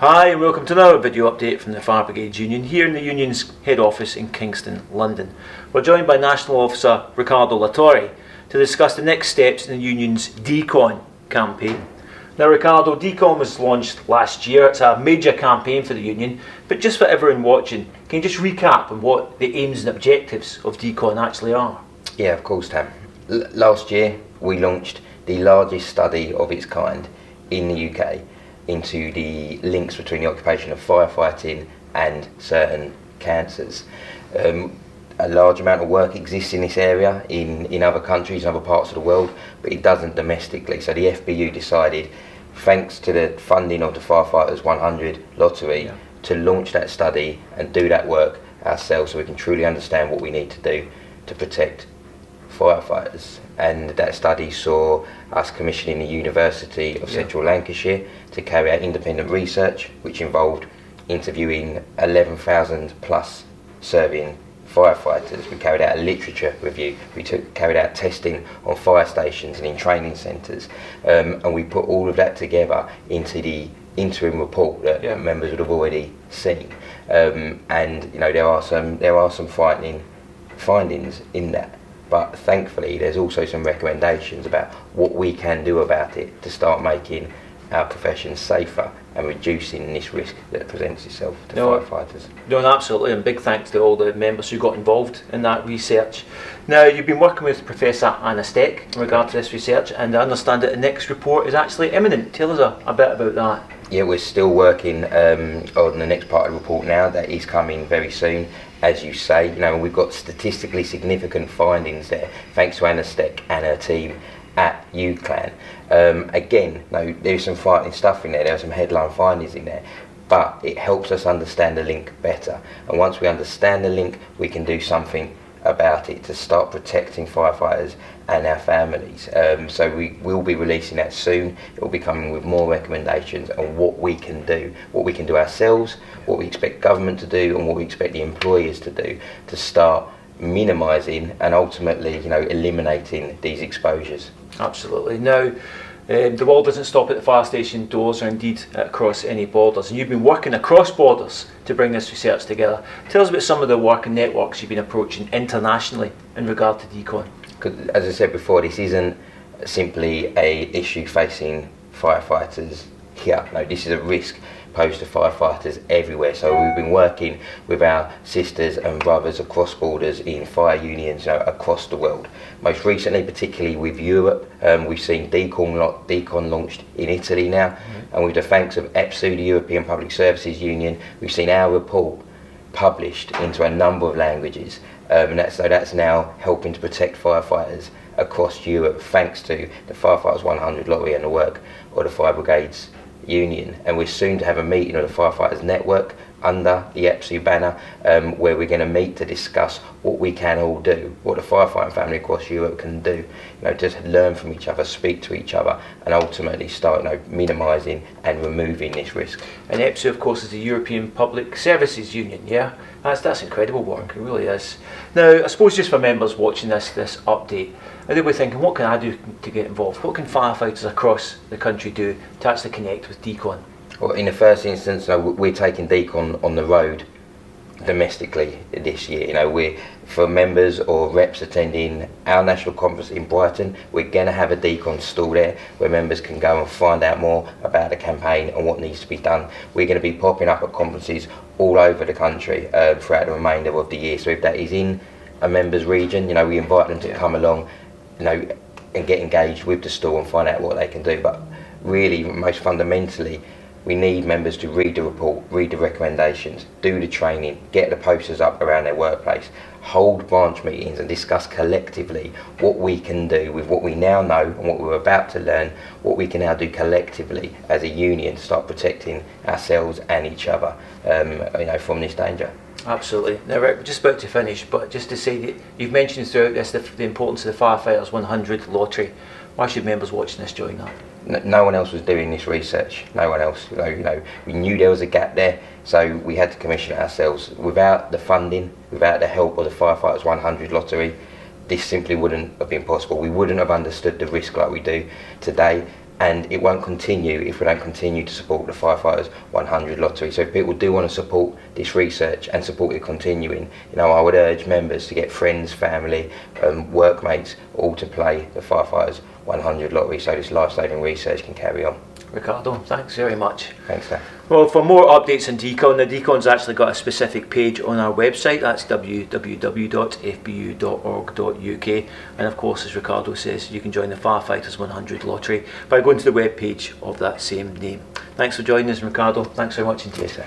Hi and welcome to another video update from the Fire Brigade Union here in the Union's head office in Kingston, London. We're joined by National Officer Riccardo Latore to discuss the next steps in the Union's Decon campaign. Now Riccardo, Decon was launched last year. It's a major campaign for the Union, but just for everyone watching, can you just recap on what the aims and objectives of Decon actually are? Yeah, of course, Tam. Last year we launched the largest study of its kind in the UK into the links between the occupation of firefighting and certain cancers. A large amount of work exists in this area in other countries and other parts of the world, but it doesn't domestically. So the FBU decided, thanks to the funding of the Firefighters 100 lottery, to launch that study and do that work ourselves so we can truly understand what we need to do to protect firefighters. And that study saw us commissioning the University of Central Lancashire to carry out independent research, which involved interviewing 11,000 plus serving firefighters. We carried out a literature review. We carried out testing on fire stations and in training centres, and we put all of that together into the interim report that members would have already seen. And you know, there are some frightening findings in that. But thankfully there's also some recommendations about what we can do about it to start making our profession safer and reducing this risk that presents itself to firefighters. No, absolutely, and big thanks to all the members who got involved in that research. Now, you've been working with Professor Anna Steck in regard to this research, and I understand that the next report is actually imminent. Tell us a bit about that. Yeah, we're still working on the next part of the report now. That is coming very soon. As you say, you know, we've got statistically significant findings there, thanks to Anna Steck and her team at UCLan. Again, no, there's some frightening stuff in there. There are some headline findings in there, but it helps us understand the link better. And once we understand the link, we can do something about it to start protecting firefighters and our families. So we will be releasing that soon. It will be coming with more recommendations on what we can do ourselves, what we expect government to do, and what we expect the employers to do to start minimising and ultimately, you know, eliminating these exposures. Absolutely. Now, the world doesn't stop at the fire station doors or indeed across any borders, and you've been working across borders to bring this research together. Tell us about some of the work and networks you've been approaching internationally in regard to Decon. Because, as I said before, this isn't simply a issue facing firefighters here. No, this is a risk posed to firefighters everywhere. So we've been working with our sisters and brothers across borders in fire unions, you know, across the world. Most recently, particularly with Europe, we've seen Decon launched in Italy now, and with the thanks of EPSU, the European Public Services Union, we've seen our report published into a number of languages, and that's now helping to protect firefighters across Europe, thanks to the Firefighters 100 lottery and the work of the Fire Brigades Union. And we're soon to have a meeting of the Firefighters Network under the EPSU banner, where we're going to meet to discuss what we can all do, what the firefighting family across Europe can do, you know, just learn from each other, speak to each other, and ultimately start, you know, minimising and removing this risk. And EPSU, of course, is the European Public Services Union. Yeah, that's incredible work. It really is. Now, I suppose just for members watching this update, they'll be thinking, what can I do to get involved? What can firefighters across the country do to actually connect with Decon? Well, in the first instance, we're taking Decon on the road domestically this year. You know, for members or reps attending our national conference in Brighton, we're going to have a Decon stall there where members can go and find out more about the campaign and what needs to be done. We're going to be popping up at conferences all over the country throughout the remainder of the year. So if that is in a member's region, you know, we invite them to come along, you know, and get engaged with the stall and find out what they can do. But really, most fundamentally, we need members to read the report, read the recommendations, do the training, get the posters up around their workplace, hold branch meetings and discuss collectively what we can do with what we now know and what we're about to learn, what we can now do collectively as a union to start protecting ourselves and each other, you know, from this danger. Absolutely. Now, Rick, we're just about to finish, but just to say that you've mentioned throughout this the importance of the Firefighters 100 lottery. Why should members watching this join that? No one else was doing this research. No one else. You know, we knew there was a gap there, so we had to commission it ourselves. Without the funding, without the help of the Firefighters 100 lottery, this simply wouldn't have been possible. We wouldn't have understood the risk like we do today. and it won't continue if we don't continue to support the Firefighters 100 lottery. So if people do want to support this research and support it continuing, I would urge members to get friends, family, workmates all to play the Firefighters 100 lottery so this life-saving research can carry on. Ricardo, thanks very much. Thanks, Dan. Well, for more updates on Decon, the Decon's actually got a specific page on our website. That's www.fbu.org.uk, and of course, as Ricardo says, you can join the Firefighters 100 lottery by going to the web page of that same name. Thanks for joining us, Ricardo. Thanks very much indeed. Yes, sir.